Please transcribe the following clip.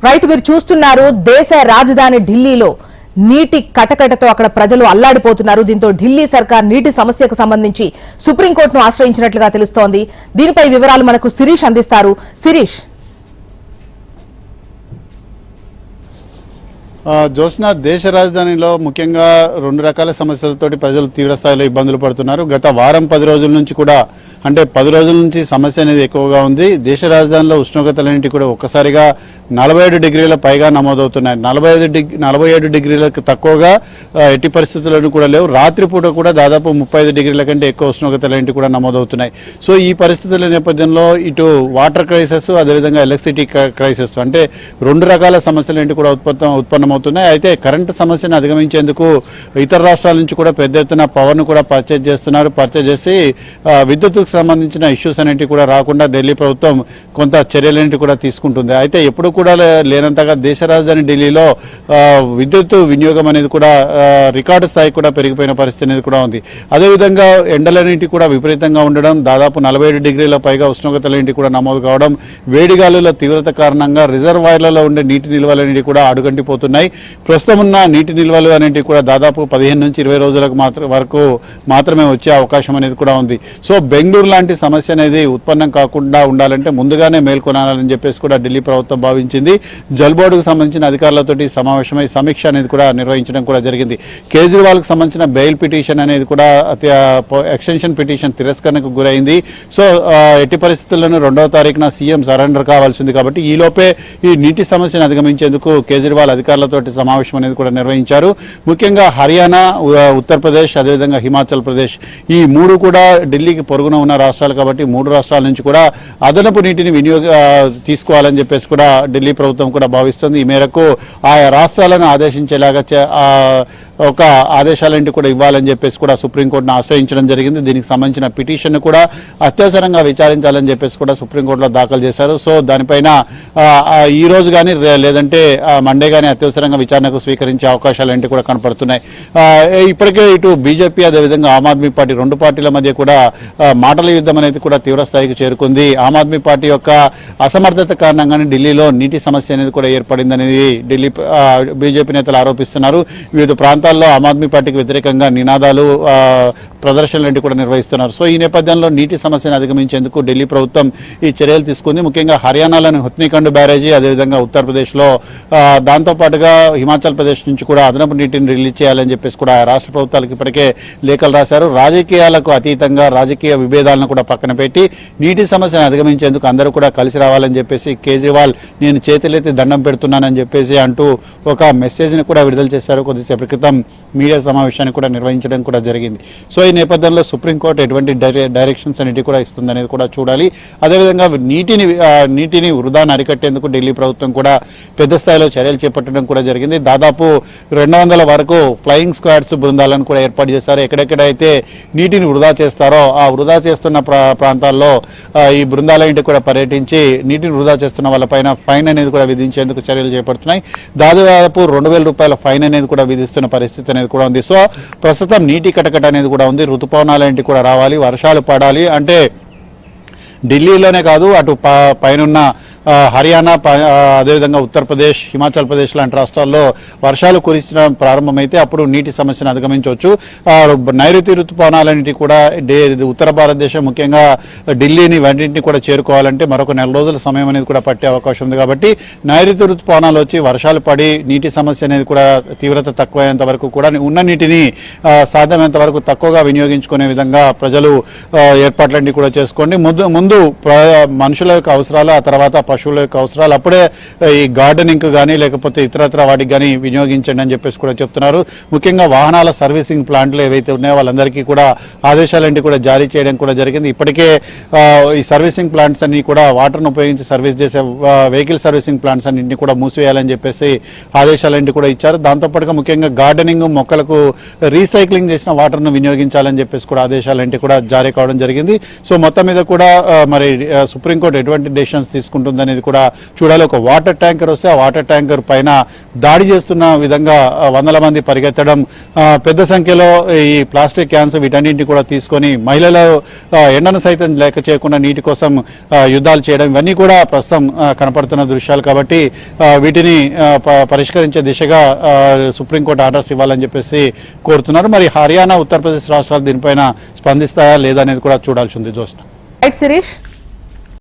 Right మీరు చూస్తున్నారు దేశ రాజధాని ఢిల్లీలో నీటి కటకటతో అక్కడ ప్రజలు అల్లాడిపోతున్నారు. దీంతో ఢిల్లీ సర్కార్ నీటి సమస్యకు సంబంధించి సుప్రీంకోర్టును ఆశ్రయించినట్లుగా తెలుస్తోంది. దీనిపై వివరాలు మనకు శిరీష్ అందిస్తారు. శిరీష్, జోస్న, దేశ రాజధానిలో ముఖ్యంగా రెండు రకాల సమస్యలతోటి ప్రజలు తీవ్ర స్థాయిలో ఇబ్బందులు పడుతున్నారు. గత వారం 10 రోజుల నుంచి కూడా, అంటే 10 రోజుల నుంచి సమస్య అనేది ఎక్కువగా ఉంది. దేశ రాజధానిలో ఉష్ణోగ్రతలన్నింటి కూడా ఒక్కసారిగా 47 డిగ్రీల పైగా నమోదవుతున్నాయి. 47 డిగ్రీలకు తక్కువగా ఎట్టి పరిస్థితులను కూడా లేవు. రాత్రిపూట కూడా దాదాపు 35 డిగ్రీల కంటే ఎక్కువ ఉష్ణోగ్రతలన్నింటి కూడా నమోదవుతున్నాయి. సో ఈ పరిస్థితుల నేపథ్యంలో ఇటు వాటర్ క్రైసిస్, అదేవిధంగా ఎలక్ట్రిసిటీ క్రైసిస్, అంటే రెండు రకాల సమస్యలన్నింటి కూడా ఉత్పన్నమవుతున్నాయి. అయితే కరెంటు సమస్యను అధిగమించేందుకు ఇతర రాష్ట్రాల నుంచి కూడా పెద్ద ఎత్తున పవర్ను కూడా పర్చేజ్ చేస్తున్నారు. పర్చేజ్ చేసి విద్యుత్తుకు సంబంధించిన ఇష్యూస్ అనేవి కూడా రాకుండా ఢిల్లీ ప్రభుత్వం కొంత చర్యలన్నింటి కూడా తీసుకుంటుంది. అయితే ఎప్పుడు కూడా లేనంతగా దేశ రాజధాని ఢిల్లీలో విద్యుత్ వినియోగం అనేది కూడా రికార్డు స్థాయి కూడా పెరిగిపోయిన పరిస్థితి అనేది కూడా ఉంది. అదేవిధంగా ఎండలన్నింటి కూడా విపరీతంగా ఉండడం, దాదాపు 47 డిగ్రీల పైగా ఉష్ణోగ్రతలన్నింటి కూడా నమోదు కావడం, వేడిగాలుల తీవ్రత కారణంగా రిజర్వాయర్లలో ఉండే నీటి నిల్వలన్నింటి కూడా అడుగంటిపోతున్నాయి. ప్రస్తుతం ఉన్న నీటి నిల్వలు అనేవి కూడా దాదాపు 15 నుంచి 20 రోజులకు వరకు మాత్రమే వచ్చే అవకాశం అనేది కూడా ఉంది. సో బెంగళూరు లాంటి సమస్య అనేది ఉత్పన్నం కాకుండా ఉండాలంటే ముందుగానే మేల్కొనాలని చెప్పేసి కూడా ఢిల్లీ ప్రభుత్వం భావించింది. జల్ బోర్డుకు సంబంధించిన అధికారులతోటి సమావేశమై సమీక్ష అనేది కూడా నిర్వహించడం కూడా జరిగింది. కేజ్రీవాల్కు సంబంధించిన బెయిల్ పిటిషన్ అనేది కూడా ఎక్స్టెన్షన్ పిటిషన్ తిరస్కరణకు గురైంది. సో ఎట్టి పరిస్థితుల్లోనూ 2వ తారీఖున సీఎం సరెండర్ కావాల్సింది. కాబట్టి ఈలోపే ఈ నీటి సమస్యను అధిగమించేందుకు కేజ్రీవాల్ అధికారులతోటి సమావేశం అనేది కూడా నిర్వహించారు. ముఖ్యంగా హర్యానా, ఉత్తరప్రదేశ్, అదేవిధంగా హిమాచల్ ప్రదేశ్, ఈ మూడు కూడా ఢిల్లీకి పొరుగున ఉన్న రాష్ట్రాలు. కాబట్టి 3 రాష్ట్రాల నుంచి కూడా అదనపు నీటిని తీసుకోవాలని చెప్పేసి కూడా ఢిల్లీ ప్రభుత్వం కూడా భావిస్తుంది. ఈ మేరకు ఆయా రాష్ట్రాలను ఆదేశించేలాగా ఒక ఆదేశాలంటి కూడా ఇవ్వాలని చెప్పేసి కూడా సుప్రీంకోర్టును ఆశ్రయించడం జరిగింది. దీనికి సంబంధించిన పిటిషన్ కూడా అత్యవసరంగా విచారించాలని చెప్పేసి కూడా సుప్రీంకోర్టులో దాఖలు చేశారు. సో దానిపైన ఈ రోజు కానీ లేదంటే మండే కానీ అత్యవసరంగా విచారణకు స్వీకరించే అవకాశాలంటి కూడా కనపడుతున్నాయి. ఇప్పటికే ఇటు బీజేపీ, అదేవిధంగా ఆమ్ ఆద్మీ పార్టీ, రెండు పార్టీల మధ్య కూడా మాటల యుద్ధం అనేది కూడా తీవ్ర స్థాయికి చేరుకుంది. ఆమ్ ఆద్మీ పార్టీ యొక్క అసమర్థత కారణంగానే ఢిల్లీలో నీటి సమస్య అనేది కూడా ఏర్పడిందనేది ఢిల్లీ బీజేపీ నేతలు ఆరోపిస్తున్నారు. వివిధ ప్రాంతాల్లో ఆమ్ ఆద్మీ పార్టీకి వ్యతిరేకంగా నినాదాలు, ప్రదర్శనలు కూడా నిర్వహిస్తున్నారు. సో ఈ నేపథ్యంలో నీటి సమస్యను అధిగమించేందుకు ఢిల్లీ ప్రభుత్వం ఈ చర్యలు తీసుకుంది. ముఖ్యంగా హర్యానాలోని హుత్నీకండ్ బ్యారేజీ, అదేవిధంగా ఉత్తరప్రదేశ్లో, దాంతోపాటుగా హిమాచల్ ప్రదేశ్ నుంచి కూడా అదనపు నీటిని రిలీజ్ చేయాలని చెప్పేసి కూడా రాష్ట్ర ప్రభుత్వాలకు ఇప్పటికే లేఖలు రాశారు. రాజకీయాలకు అతీతంగా రాజకీయ విభేదాలను కూడా పక్కన పెట్టి నీటి సమస్యను అధిగమించేందుకు అందరూ కూడా కలిసి రావాలని చెప్పేసి కేజ్రీవాల్ నేను చేతులెత్తి దండం పెడుతున్నానని చెప్పేసి అంటూ ఒక మెసేజ్ని కూడా విడుదల చేశారు. కొద్దిసేపటి క్రితం మీడియా సమావేశాన్ని కూడా నిర్వహించడం కూడా జరిగింది. సో ఈ నేపథ్యంలో సుప్రీంకోర్టు ఎటువంటి డైరెక్షన్స్ అనేవి కూడా ఇస్తుందనేది కూడా చూడాలి. అదేవిధంగా నీటిని వృధాను అరికట్టేందుకు ఢిల్లీ ప్రభుత్వం కూడా పెద్ద స్థాయిలో చర్యలు చేపట్టడం కూడా జరిగింది. దాదాపు 200 వరకు ఫ్లయింగ్ స్క్వాడ్స్ బృందాలను కూడా ఏర్పాటు చేశారు. ఎక్కడెక్కడైతే నీటిని వృధా చేస్తారో ఆ వృధా చేస్తున్న ప్రాంతాల్లో ఈ బృందాలన్నింటి కూడా పర్యటించి నీటిని వృధా చేస్తున్న వాళ్ళపైన ఫైన్ అనేది కూడా విధించేందుకు చర్యలు చేపడుతున్నాయి. దాదాపు 2000 రూపాయల ఫైన్ అనేది కూడా విధిస్తున్న పరిస్థితి అనేది కూడా ఉంది. సో ప్రస్తుతం నీటి కటకట అనేది కూడా ఉంది. ఋతుపవనాలు కూడా రావాలి, వర్షాలు పడాలి అంటే ఢిల్లీలోనే కాదు, అటు పైనున్న హర్యానా, అదేవిధంగా ఉత్తరప్రదేశ్, హిమాచల్ ప్రదేశ్ లాంటి రాష్ట్రాల్లో వర్షాలు కురిసడం ప్రారంభమైతే అప్పుడు నీటి సమస్యను అధిగమించవచ్చు. నైరుతి ఋతుపవనాలన్నింటి కూడా ఉత్తర భారతదేశం, ముఖ్యంగా ఢిల్లీని వాటిని కూడా చేరుకోవాలంటే మరొక 4 రోజుల సమయం అనేది కూడా పట్టే అవకాశం ఉంది. కాబట్టి నైరుతి ఋతుపవనాలు వచ్చి వర్షాలు పడి నీటి సమస్య అనేది కూడా తీవ్రత తక్కువయ్యేంత వరకు కూడా ఉన్న నీటిని సాధ్యమైనంత వరకు తక్కువగా వినియోగించుకునే విధంగా ప్రజలు ఏర్పాట్లన్నీ కూడా చేసుకోండి. ముందు మనుషుల యొక్క అవసరాలు, ఆ తర్వాత పశువుల యొక్క అవసరాలు, అప్పుడే ఈ గార్డెనింగ్ కానీ లేకపోతే ఇతరత్ర వాటికి కానీ వినియోగించండి అని చెప్పేసి కూడా చెప్తున్నారు. ముఖ్యంగా వాహనాల సర్వీసింగ్ ప్లాంట్లు ఏవైతే ఉన్నాయో వాళ్ళందరికీ కూడా ఆదేశాలన్నీ కూడా జారీ చేయడం కూడా జరిగింది. ఇప్పటికే ఈ సర్వీసింగ్ ప్లాంట్స్ అన్ని కూడా వాటర్ను ఉపయోగించి సర్వీస్ చేసే వెహికల్ సర్వీసింగ్ ప్లాంట్స్ అన్నింటినీ కూడా మూసివేయాలని చెప్పేసి ఆదేశాలన్నీ కూడా ఇచ్చారు. దాంతోపాటుగా ముఖ్యంగా గార్డెనింగ్, మొక్కలకు రీసైక్లింగ్ చేసిన వాటర్ను వినియోగించాలని చెప్పేసి కూడా ఆదేశాలన్నీ కూడా జారీ కావడం జరిగింది. సో మొత్తం మీద కూడా మరి సుప్రీంకోర్టు ఎటువంటి డెసిషన్స్ తీసుకుంటుంది ఉందనేది కూడా చూడాలి. ఒక వాటర్ ట్యాంకర్ వస్తే ఆ వాటర్ ట్యాంకర్ పైన దాడి చేస్తున్న విధంగా వందల మంది పరిగెత్తడం, పెద్ద సంఖ్యలో ఈ ప్లాస్టిక్ క్యాన్స్ వీటన్నింటినీ కూడా తీసుకొని మహిళలు ఎండను సైతం లేక చేయకుండా నీటి కోసం యుద్ధాలు చేయడం, ఇవన్నీ కూడా ప్రస్తుతం కనపడుతున్న దృశ్యాలు. కాబట్టి వీటిని పరిష్కరించే దిశగా సుప్రీంకోర్టు ఆర్డర్స్ ఇవ్వాలని చెప్పేసి కోరుతున్నారు. మరి హర్యానా, ఉత్తరప్రదేశ్ రాష్ట్రాలు దీనిపైన స్పందిస్తాయా లేదా అనేది కూడా చూడాల్సి ఉంది. జోస్నా. రైట్ శిరీష్.